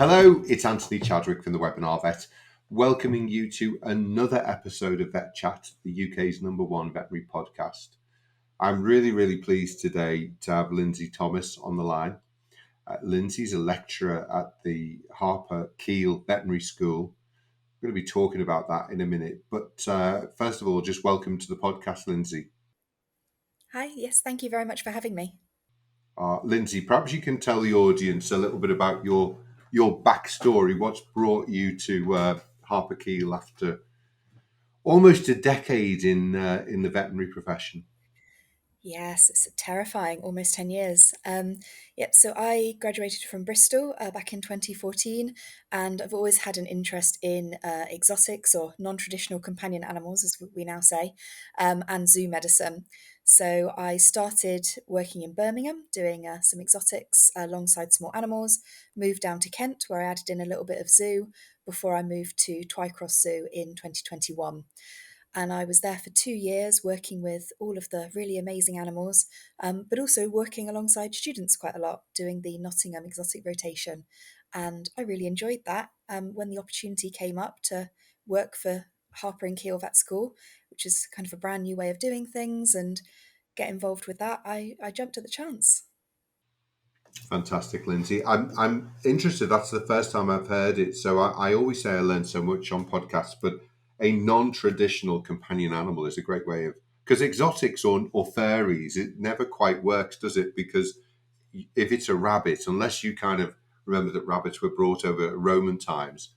Hello, it's Anthony Chadwick from the Webinar Vet, welcoming you to another episode of VETchat, the UK's #1 veterinary podcast. I'm really pleased today to have Lindsay Thomas on the line. Lindsay's a lecturer at the Harper Keele Veterinary School. We're going to be talking about that in a minute. But first of all, just welcome to the podcast, Lindsay. Hi, yes, thank you very much for having me. Lindsay, perhaps you can tell the audience a little bit about your backstory. What's brought you to Harper Keele after almost a decade in the veterinary profession? Yes, it's terrifying, almost 10 years. So I graduated from Bristol back in 2014, and I've always had an interest in exotics or non-traditional companion animals, as we now say, and zoo medicine. So I started working in Birmingham, doing some exotics alongside small animals, moved down to Kent, where I added in a little bit of zoo before I moved to Twycross Zoo in 2021. And I was there for 2 years working with all of the really amazing animals, but also working alongside students quite a lot, doing the Nottingham exotic rotation. And I really enjoyed that when the opportunity came up to work for Harper and Keele Vet School, which is kind of a brand new way of doing things, and get involved with that. I jumped at the chance. Fantastic, Lindsay. I'm interested. That's the first time I've heard it. So I always say I learn so much on podcasts, but a non-traditional companion animal is a great way of, because exotics or furries, it never quite works, does it? Because if it's a rabbit, unless you kind of remember that rabbits were brought over Roman times,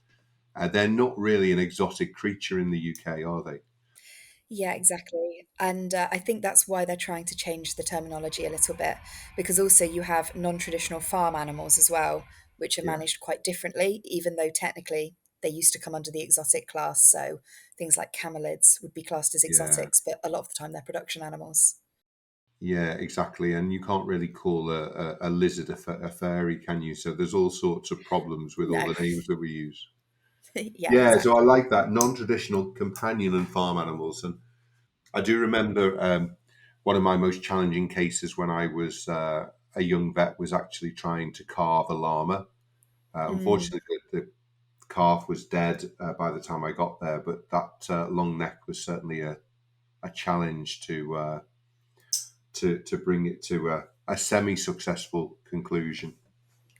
they're not really an exotic creature in the UK, are they? Yeah, exactly. And I think that's why they're trying to change the terminology a little bit, because also you have non-traditional farm animals as well, which are Yeah, managed quite differently, even though technically they used to come under the exotic class. So things like camelids would be classed as yeah, exotics, but a lot of the time they're production animals. yeah, exactly. And you can't really call a lizard a furry, can you? So there's all sorts of problems with all No. the names that we use. Yeah, Yeah, so I exactly. like that non-traditional companion and farm animals. And I do remember one of my most challenging cases when I was a young vet was actually trying to carve a llama. Mm, Unfortunately, the calf was dead by the time I got there, but that long neck was certainly a challenge to bring it to a semi-successful conclusion.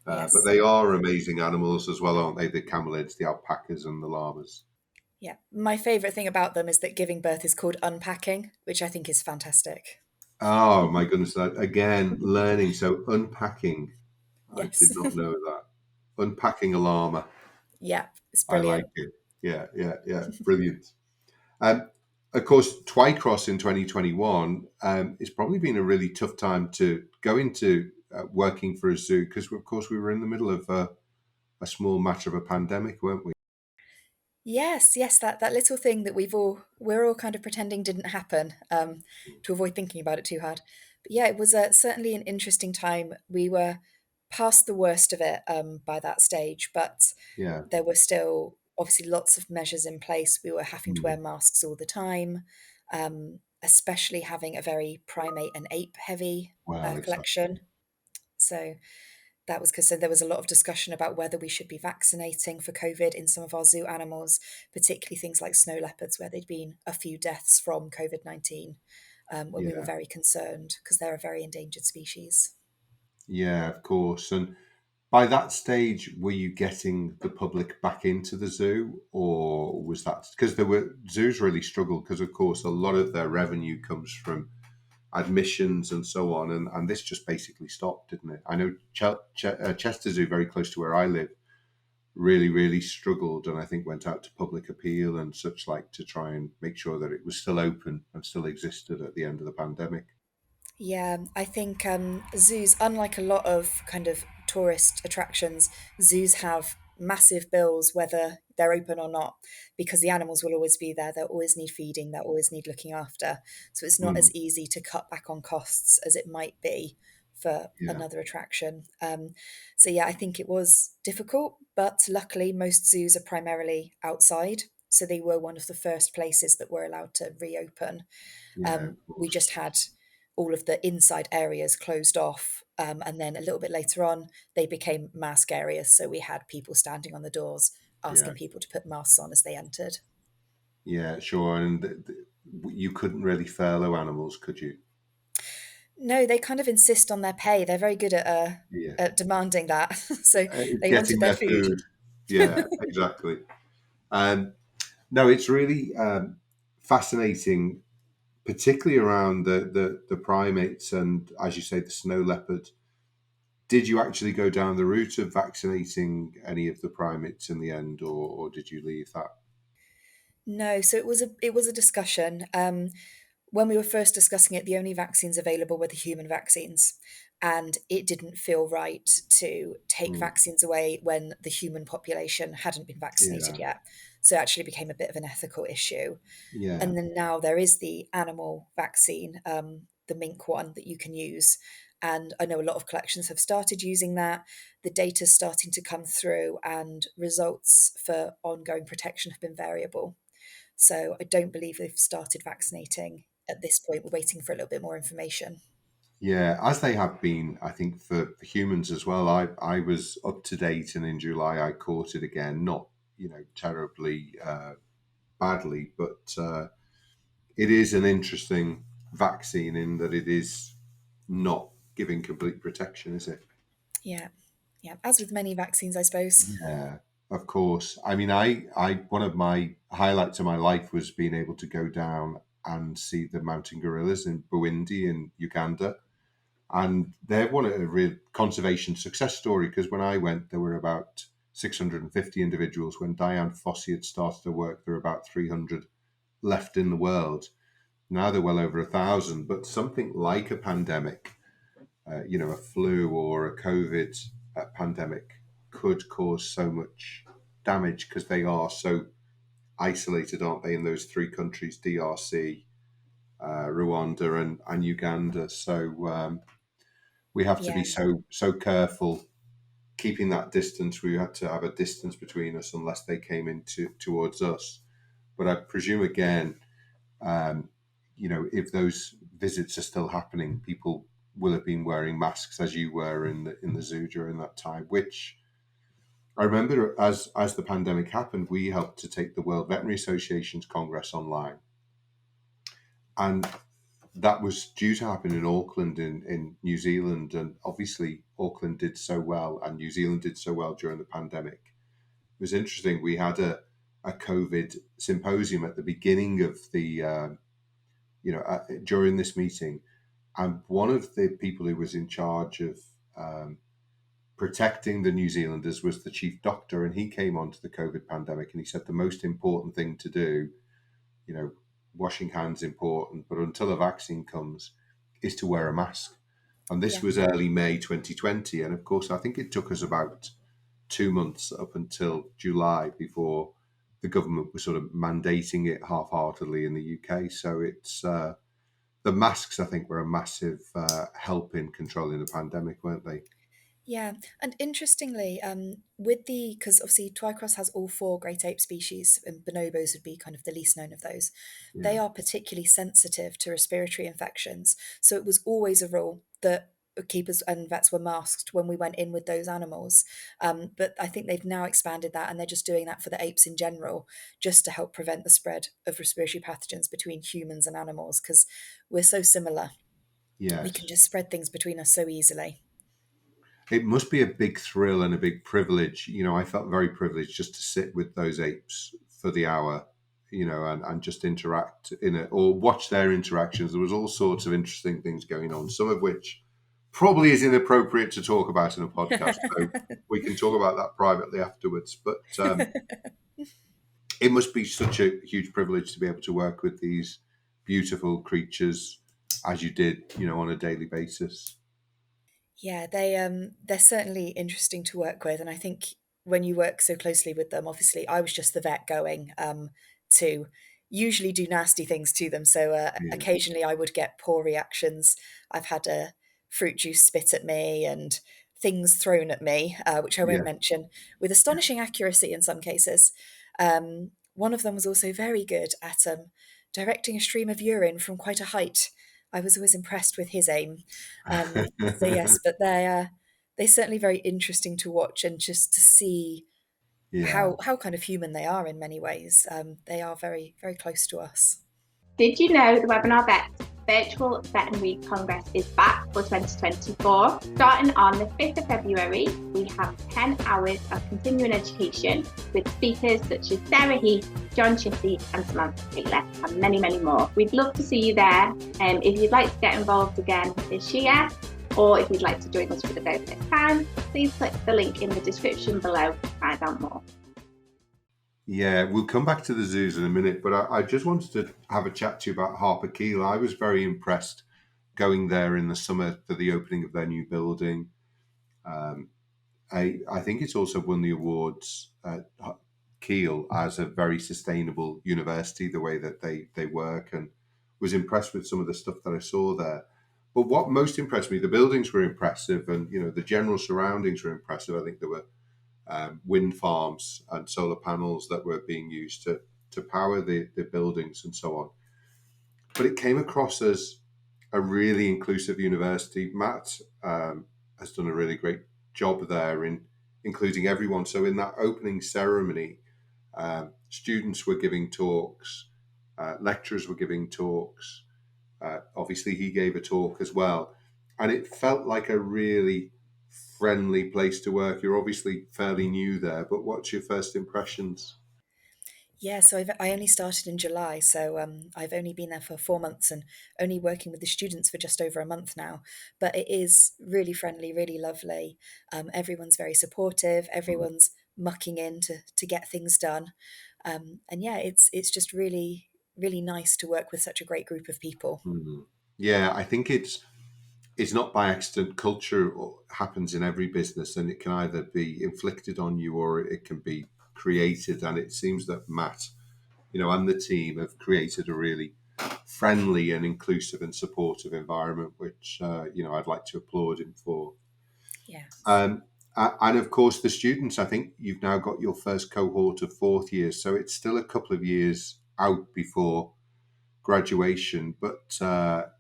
But yes. they are amazing animals as well, aren't they? The camelids, the alpacas, and the llamas. Yeah. My favorite thing about them is that giving birth is called unpacking, which I think is fantastic. Oh my goodness! Again, learning. So unpacking. I Yes. did not know that. Unpacking a llama. Yeah, it's I like brilliant. it. Yeah. Brilliant. Um, of course, Twycross in 2021 it's probably been a really tough time to go into working for a zoo because, of course, we were in the middle of a small matter of a pandemic, weren't we? Yes, that little thing that we're all kind of pretending didn't happen, to avoid thinking about it too hard. But yeah, it was certainly an interesting time. We were past the worst of it by that stage, but Yeah. there were still obviously lots of measures in place. We were having to wear Mm. masks all the time, especially having a very primate and ape heavy Well, exactly. collection. So that was because there was a lot of discussion about whether we should be vaccinating for COVID in some of our zoo animals, particularly things like snow leopards, where there'd been a few deaths from COVID-19, when we were Yeah. very concerned because they're a very endangered species. Yeah, of course. And by that stage, were you getting the public back into the zoo, or was that because there were zoos really struggled because, of course, a lot of their revenue comes from admissions and so on, and this just basically stopped, didn't it? I know Chester Zoo, very close to where I live, really struggled, and I think went out to public appeal and such like to try and make sure that it was still open and still existed at the end of the pandemic. Yeah, I think zoos, unlike a lot of kind of tourist attractions, zoos have massive bills whether they're open or not, because the animals will always be there. They'll always need feeding, they'll always need looking after. So it's not Mm, as easy to cut back on costs as it might be for yeah, another attraction. So yeah, I think it was difficult, but luckily most zoos are primarily outside. So they were one of the first places that were allowed to reopen. yeah, of We course. just had all of the inside areas closed off And then a little bit later on, they became mask areas. So we had people standing on the doors Yeah. asking people to put masks on as they entered. Yeah, sure. And you couldn't really furlough animals, could you? No, they kind of insist on their pay. They're very good Yeah. at demanding that. So they wanted Getting their their food. food. Yeah, exactly. Um, no, it's really fascinating, particularly around the primates and, as you say, the snow leopard. Did you actually go down the route of vaccinating any of the primates in the end, or did you leave that? No, so it was a discussion. When we were first discussing it, the only vaccines available were the human vaccines, and it didn't feel right to take Mm, vaccines away when the human population hadn't been vaccinated yeah, yet. So it actually became a bit of an ethical issue. yeah, And then now there is the animal vaccine, the mink one that you can use. And I know a lot of collections have started using that. The data's starting to come through, and results for ongoing protection have been variable. So I don't believe they've started vaccinating at this point. We're waiting for a little bit more information. yeah. As they have been, I think for humans as well. I was up to date, and in July I caught it again. Not terribly badly, but it is an interesting vaccine in that it is not giving complete protection, is it? Yeah. Yeah. As with many vaccines, I suppose. Yeah, of course. I mean, I one of my highlights of my life was being able to go down and see the mountain gorillas in Burundi in Uganda, and they're one of a real conservation success story because when I went, there were about 650 individuals. When Diane Fossey had started her work, there were about 300 left in the world. Now they're well over 1,000. But something like a pandemic, a flu or a COVID pandemic could cause so much damage because they are so isolated, aren't they, in those three countries, DRC, Rwanda, and Uganda. So we have to Yeah. be so careful keeping that distance. We had to have a distance between us unless they came into towards us. But I presume again, um, if those visits are still happening, people will have been wearing masks as you were in the zoo during that time. Which I remember as the pandemic happened, we helped to take the World Veterinary Association's Congress online, and that was due to happen in Auckland in New Zealand, and obviously Auckland did so well, and New Zealand did so well during the pandemic. It was interesting. We had a COVID symposium at the beginning of the during this meeting, and one of the people who was in charge of um, protecting the New Zealanders was the chief doctor, and he came onto the COVID pandemic, and he said the most important thing to do, you know, washing hands important, but until a vaccine comes, is to wear a mask. And this Yeah. was early May 2020, and of course, I think it took us about 2 months up until July before the government was sort of mandating it half-heartedly in the UK. So it's the masks, I think, were a massive help in controlling the pandemic, weren't they? Yeah, and interestingly, with the because obviously Twycross has all four great ape species, and bonobos would be kind of the least known of those. They Yeah, are particularly sensitive to respiratory infections, so it was always a rule that keepers and vets were masked when we went in with those animals. But I think they've now expanded that, and they're just doing that for the apes in general, just to help prevent the spread of respiratory pathogens between humans and animals, because we're so similar. We can yes. just spread things between us so easily. It must be a big thrill and a big privilege. I felt very privileged just to sit with those apes for the hour, and just interact in it or watch their interactions. There was all sorts of interesting things going on, some of which probably is inappropriate to talk about in a podcast. So we can talk about that privately afterwards. But it must be such a huge privilege to be able to work with these beautiful creatures as you did, on a daily basis. Yeah, they're certainly interesting to work with, and I think when you work so closely with them, obviously I was just the vet going to usually do nasty things to them. So Yeah, occasionally I would get poor reactions. I've had a fruit juice spit at me and things thrown at me, which I won't yeah, mention, with astonishing accuracy in some cases. One of them was also very good at directing a stream of urine from quite a height. I was always impressed with his aim. So yes, but they're certainly very interesting to watch and just to see Yeah. how kind of human they are in many ways. They are very, very close to us. Did you know the Webinar Vets Virtual Veterinary Congress is back for 2024? Starting on the 5th of February, we have 10 hours of continuing education with speakers such as Sarah Heath, John Chissy and Samantha Taylor, and many, many more. We'd love to see you there. If you'd like to get involved again this year, or if you'd like to join us for the very first time, please click the link in the description below to find out more. Yeah, we'll come back to the zoos in a minute, but I just wanted to have a chat to you about Harper Keele. I was very impressed going there in the summer for the opening of their new building. I think it's also won the awards at Keele as a very sustainable university, the way that they work, and was impressed with some of the stuff that I saw there. But what most impressed me, the buildings were impressive, and the general surroundings were impressive. I think there were wind farms and solar panels that were being used to power the buildings and so on. But it came across as a really inclusive university. Matt has done a really great job there in including everyone. So in that opening ceremony, students were giving talks, lecturers were giving talks. Obviously, he gave a talk as well. And it felt like a really friendly place to work. You're obviously fairly new there, but what's your first impressions? Yeah, so I only started in July, so I've only been there for 4 months and only working with the students for just over a month now. But it is really friendly, really lovely. Everyone's very supportive. Mm. Everyone's mucking in to get things done, and yeah, it's just really really nice to work with such a great group of people. Mm. Yeah, I think it's not by accident. Culture happens in every business, and it can either be inflicted on you or it can be created. And it seems that Matt, and the team have created a really friendly and inclusive and supportive environment, which I'd like to applaud him for. Yes. Um, and of course, the students. I think you've now got your first cohort of fourth years, so it's still a couple of years out before graduation. But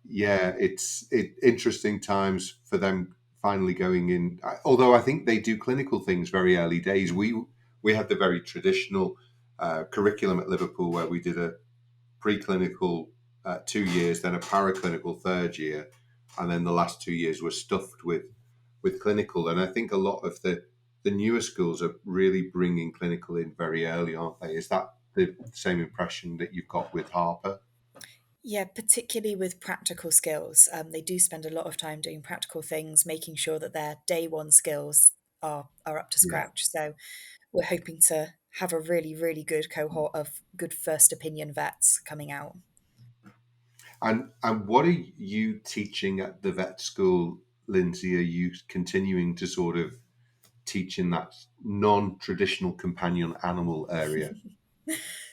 yeah, it's interesting times for them finally going in. Although I think they do clinical things very early days. We had the very traditional curriculum at Liverpool where we did a preclinical 2 years, then a paraclinical third year, and then the last 2 years were stuffed with clinical. And I think a lot of the newer schools are really bringing clinical in very early, aren't they? Is that the same impression that you've got with Harper? Yeah, particularly with practical skills. They do spend a lot of time doing practical things, making sure that their day one skills are up to Yeah. scratch. So we're hoping to have a really, really good cohort of good first opinion vets coming out. And what are you teaching at the vet school, Lindsay? Are you continuing to sort of teach in that non-traditional companion animal area?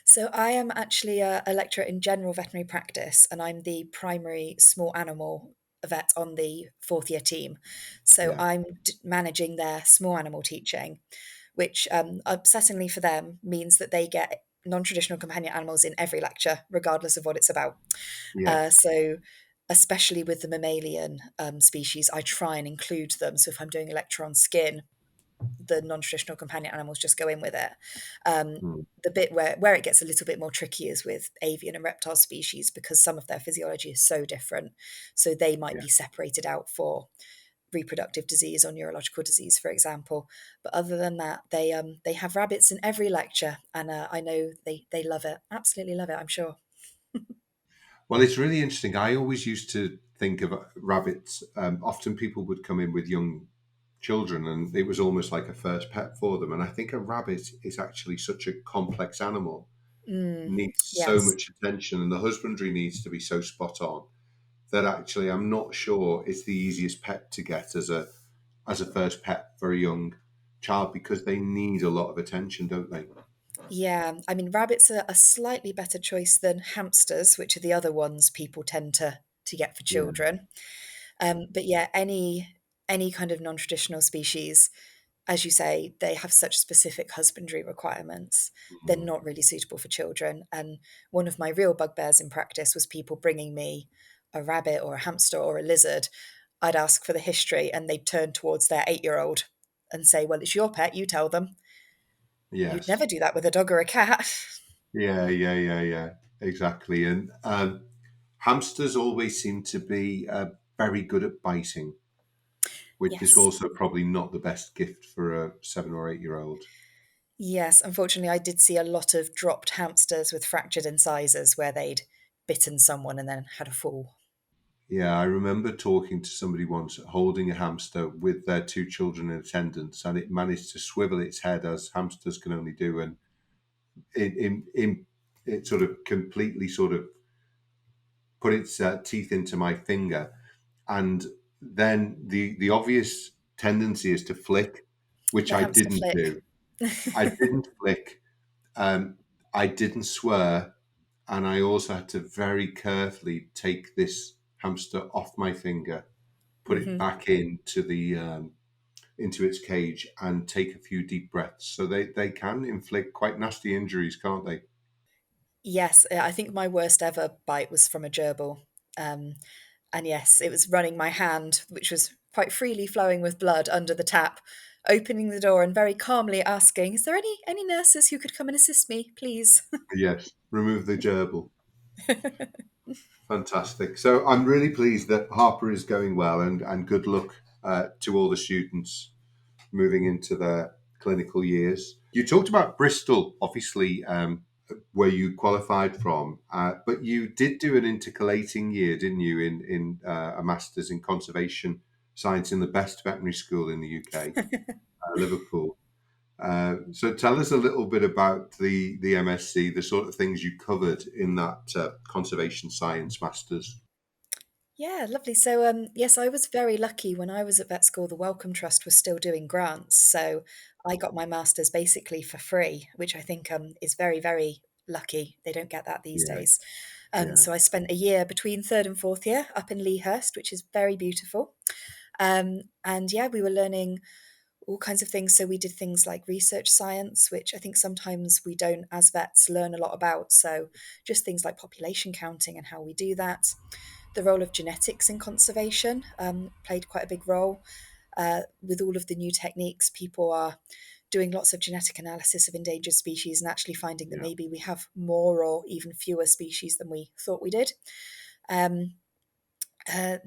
So I am actually a lecturer in general veterinary practice, and I'm the primary small animal vet on the fourth year team. So Yeah. I'm managing their small animal teaching, which upsettingly for them means that they get non-traditional companion animals in every lecture, regardless of what it's about. Yeah. So especially with the mammalian species, I try and include them. So if I'm doing a lecture on skin, the non-traditional companion animals just go in with it. Mm. The bit where it gets a little bit more tricky is with avian and reptile species because some of their physiology is so different. So they might Yeah. be separated out for reproductive disease or neurological disease, for example. But other than that, they have rabbits in every lecture, and I know they love it, absolutely love it. I'm sure. Well, it's really interesting. I always used to think of rabbits. Often people would come in with young children, and it was almost like a first pet for them. And I think a rabbit is actually such a complex animal, Mm, needs so yes. much attention, and the husbandry needs to be so spot on that actually I'm not sure it's the easiest pet to get as a first pet for a young child because they need a lot of attention, don't they? Yeah, I mean, rabbits are a slightly better choice than hamsters, which are the other ones people tend to get for Yeah. children. But yeah, any kind of non-traditional species, as you say, they have such specific husbandry requirements. They're Mm. not really suitable for children. And one of my real bugbears in practice was people bringing me a rabbit or a hamster or a lizard, I'd ask for the history and they'd turn towards their 8-year-old and say, well, it's your pet, you tell them. You'd Yes. never do that with a dog or a cat. Yeah. Exactly. And hamsters always seem to be very good at biting, which is Yes. also probably not the best gift for a 7 or 8 year old. Yes, unfortunately, I did see a lot of dropped hamsters with fractured incisors where they'd bitten someone and then had a fall. Yeah, I remember talking to somebody once holding a hamster with their two children in attendance, and it managed to swivel its head as hamsters can only do, and it sort of completely sort of put its teeth into my finger, and then the obvious tendency is to flick, which The I hamster didn't flick. do. I didn't flick. Um, I didn't swear, and I also had to very carefully take this hamster off my finger, put it Hmm. back into its cage, and take a few deep breaths. So they can inflict quite nasty injuries, can't they? Yes, I think my worst ever bite was from a gerbil. Um, and yes, it was running my hand, which was quite freely flowing with blood under the tap, opening the door and very calmly asking, is there any nurses who could come and assist me, please? Yes, remove the gerbil. Fantastic. So I'm really pleased that Harper is going well, and good luck to all the students moving into their clinical years. You talked about Bristol, obviously, where you qualified from, but you did do an intercalating year, didn't you, in a master's in conservation science in the best veterinary school in the UK, Liverpool. So tell us a little bit about the MSc, the sort of things you covered in that conservation science masters. Yeah, lovely. So, yes, I was very lucky when I was at vet school. The Wellcome Trust was still doing grants, so I got my master's basically for free, which I think is very, very lucky. They don't get that these Yeah, days. yeah, So I spent a year between third and fourth year up in Lea Hurst, which is very beautiful. And yeah, we were learning all kinds of things. So we did things like research science, which I think sometimes we don't, as vets, learn a lot about. So just things like population counting and how we do that. The role of genetics in conservation played quite a big role. With all of the new techniques, people are doing lots of genetic analysis of endangered species and actually finding that yeah. maybe we have more or even fewer species than we thought we did. Um,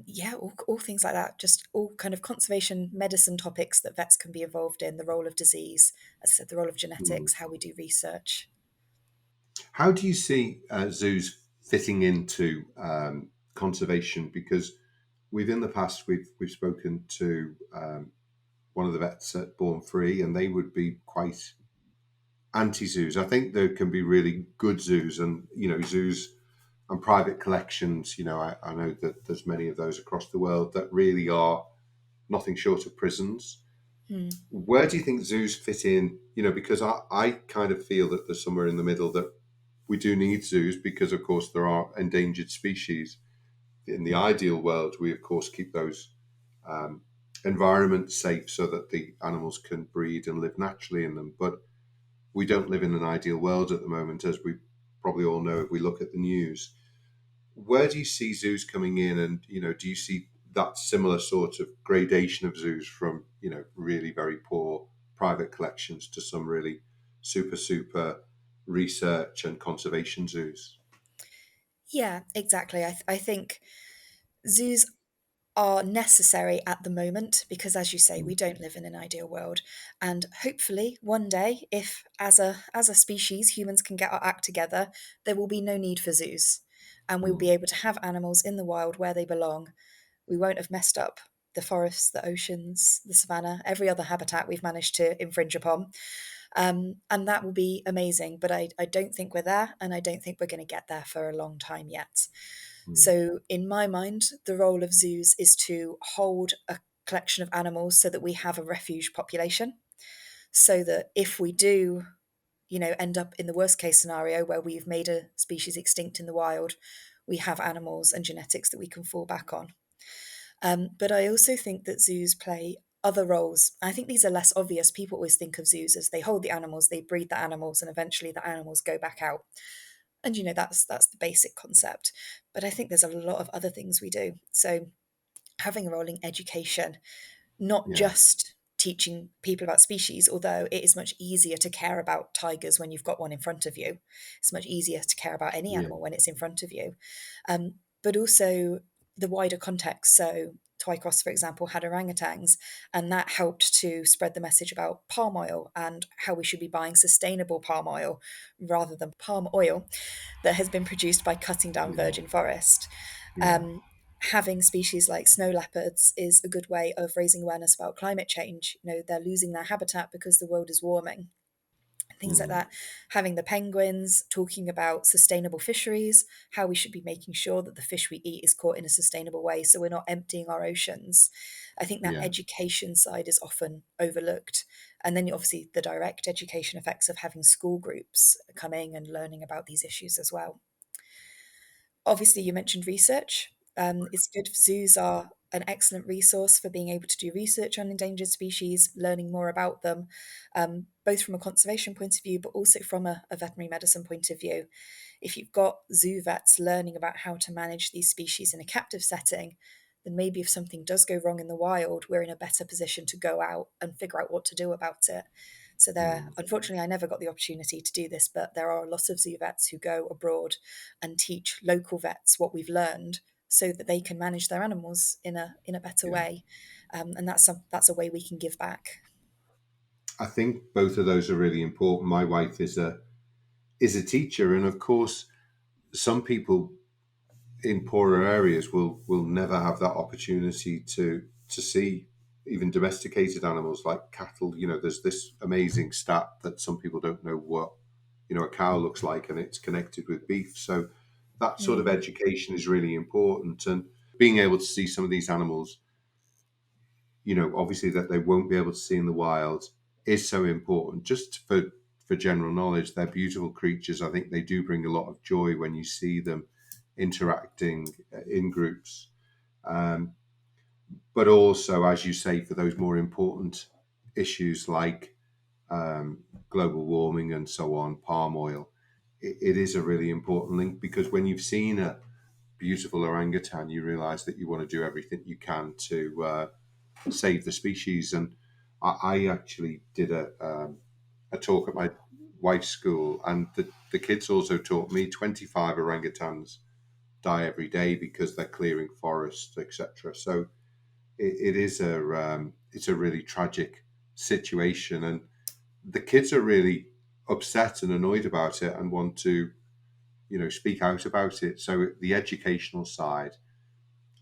yeah, all things like that, just all kind of conservation medicine topics that vets can be involved in, the role of disease, as I said, the role of Hmm. genetics, how we do research. How do you see zoos fitting into conservation? Because in the past we've spoken to one of the vets at Born Free, and they would be quite anti-zoos. I think there can be really good zoos, and zoos and private collections. I know that there's many of those across the world that really are nothing short of prisons. Hmm. Where do you think zoos fit in? Because I kind of feel that there's somewhere in the middle, that we do need zoos because, of course, there are endangered species. In the ideal world, we, of course, keep those um, environments safe so that the animals can breed and live naturally in them. But we don't live in an ideal world at the moment, as we probably all know if we look at the news. Where do you see zoos coming in, and do you see that similar sort of gradation of zoos from really very poor private collections to some really super research and conservation zoos? Yeah, exactly. I think zoos are necessary at the moment because, as you say, we Mm, don't live in an ideal world. And hopefully, one day, if as a species humans can get our act together, there will be no need for zoos, and we will be mm, able to have animals in the wild where they belong. We won't have messed up the forests, the oceans, the savannah, every other habitat we've managed to infringe upon. And that will be amazing. But I don't think we're there, and I don't think we're going to get there for a long time yet. mm, So, in my mind, the role of zoos is to hold a collection of animals so that we have a refuge population. So that if we do, end up in the worst case scenario where we've made a species extinct in the wild, we have animals and genetics that we can fall back on. But I also think that zoos play other roles. I think these are less obvious. People always think of zoos as they hold the animals, they breed the animals, and eventually the animals go back out. And that's the basic concept. But I think there's a lot of other things we do. So having a role in education, not Yeah, just teaching people about species, although it is much easier to care about tigers when you've got one in front of you. It's much easier to care about any yeah, animal when it's in front of you. But also the wider context. So Twycross, for example, had orangutans, and that helped to spread the message about palm oil and how we should be buying sustainable palm oil rather than palm oil that has been produced by cutting down yeah, virgin forest. yeah, Um, Having species like snow leopards is a good way of raising awareness about climate change. They're losing their habitat because the world is warming, things like mm, that. Having the penguins, talking about sustainable fisheries, how we should be making sure that the fish we eat is caught in a sustainable way so we're not emptying our oceans. I think that yeah. education side is often overlooked. And then obviously the direct education effects of having school groups coming and learning about these issues as well. Obviously, you mentioned research. It's good. Zoos are an excellent resource for being able to do research on endangered species, learning more about them, both from a conservation point of view, but also from a veterinary medicine point of view. If you've got zoo vets learning about how to manage these species in a captive setting, then maybe if something does go wrong in the wild, we're in a better position to go out and figure out what to do about it. So Mm. unfortunately, I never got the opportunity to do this, but there are a lot of zoo vets who go abroad and teach local vets what we've learned so that they can manage their animals in a better Yeah. way. And that's a way we can give back. I think both of those are really important. My wife is a teacher, and of course, some people in poorer areas will never have that opportunity to see even domesticated animals like cattle. There's this amazing stat that some people don't know what a cow looks like, and it's connected with beef. So that sort of Mm. education is really important, and being able to see some of these animals, obviously that they won't be able to see in the wild is so important. Just for general knowledge, they're beautiful creatures. I think they do bring a lot of joy when you see them interacting in groups. Um, but also, as you say, for those more important issues like global warming and so on, palm oil, it is a really important link, because when you've seen a beautiful orangutan, you realize that you want to do everything you can to save the species. And I actually did a talk at my wife's school, and the kids also taught me 25 orangutans die every day because they're clearing forests, etc. So it's a really tragic situation, and the kids are really upset and annoyed about it and want to speak out about it. So the educational side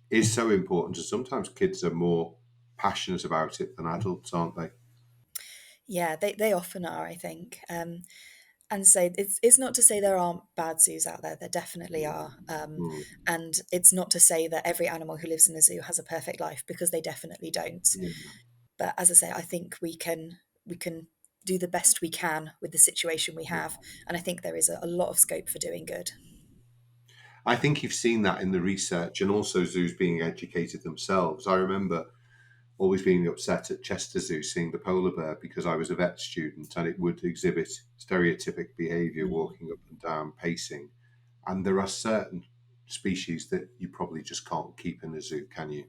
is so important, and sometimes kids are more passionate about it than adults, aren't they? Yeah, they often are, I think. And so it's not to say there aren't bad zoos out there. There definitely are. Mm, And it's not to say that every animal who lives in a zoo has a perfect life, because they definitely don't. yeah, But as I say, I think we can do the best we can with the situation we yeah. have, and I think there is a lot of scope for doing good. I think you've seen that in the research, and also zoos being educated themselves. I remember always being upset at Chester Zoo seeing the polar bear, because I was a vet student, and it would exhibit stereotypic behaviour, Mm. walking up and down, pacing. And there are certain species that you probably just can't keep in a zoo, can you?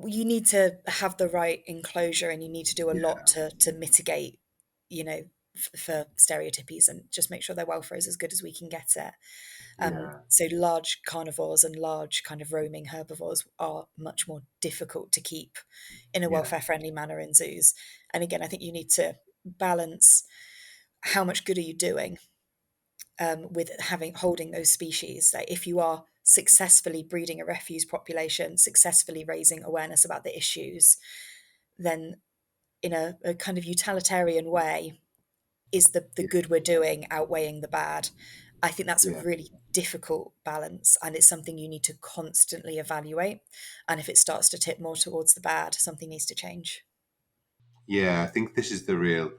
You need to have the right enclosure, and you need to do a lot Yeah, to mitigate, you know, for stereotypies, and just make sure their welfare is as good as we can get it. yeah, So large carnivores and large kind of roaming herbivores are much more difficult to keep in a yeah, welfare friendly manner in zoos. And again, I think you need to balance how much good are you doing with having holding those species. Like if you are successfully breeding a refuse population, successfully raising awareness about the issues, then in a kind of utilitarian way, is the yeah, good we're doing outweighing the bad? I think that's a yeah. really difficult balance, and it's something you need to constantly evaluate. And if it starts to tip more towards the bad, something needs to change. Yeah, I think this is the real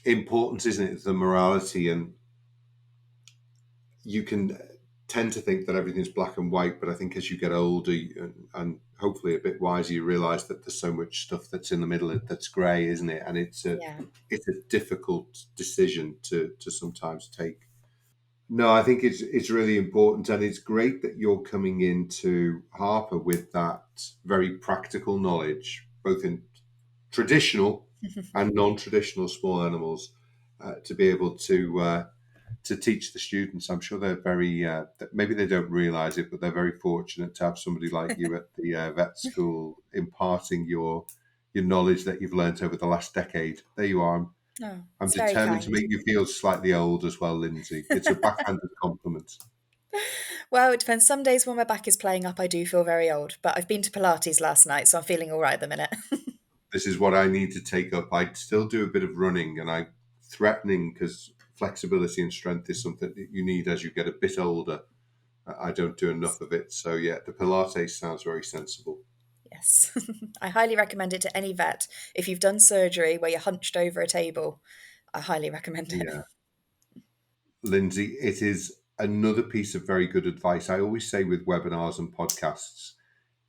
importance, isn't it? The morality, and you can tend to think that everything's black and white, but I think as you get older and hopefully a bit wiser, you realise that there's so much stuff that's in the middle that's grey, isn't it? And it's a Yeah. it's a difficult decision to sometimes take. No, I think it's really important, and it's great that you're coming into Harper with that very practical knowledge, both in traditional and non-traditional small animals, to be able to teach the students. I'm sure they're very maybe they don't realise it, but they're very fortunate to have somebody like you at the vet school imparting your knowledge that you've learnt over the last decade. There you are. Oh, I'm it's very determined to kind. make you feel slightly old as well, Lindsay. It's a backhanded compliment. Well, it depends. Some days when my back is playing up, I do feel very old, but I've been to Pilates last night, so I'm feeling all right at the minute. This is what I need to take up. I still do a bit of running, and I'm threatening because flexibility and strength is something that you need as you get a bit older. I don't do enough of it. So, yeah, the Pilates sounds very sensible. Yes. I highly recommend it to any vet. If you've done surgery where you're hunched over a table, I highly recommend it. Yeah. Lindsay, it is another piece of very good advice. I always say with webinars and podcasts,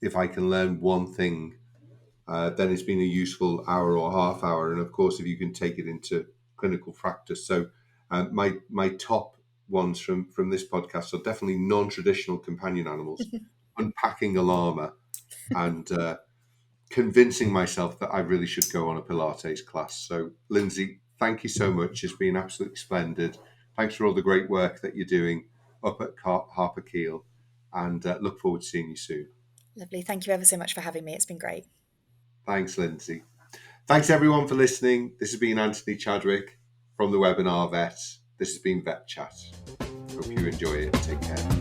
if I can learn one thing, then it's been a useful hour or half hour. And of course, if you can take it into clinical practice. So, my top ones from this podcast are definitely non-traditional companion animals, unpacking a llama, and convincing myself that I really should go on a Pilates class. So, Lindsay, thank you so much. It's been absolutely splendid. Thanks for all the great work that you're doing up at Harper Keele, and look forward to seeing you soon. Lovely. Thank you ever so much for having me. It's been great. Thanks, Lindsay. Thanks, everyone, for listening. This has been Anthony Chadwick from the Webinar Vet. This has been VETchat. Hope you enjoy it. Take care.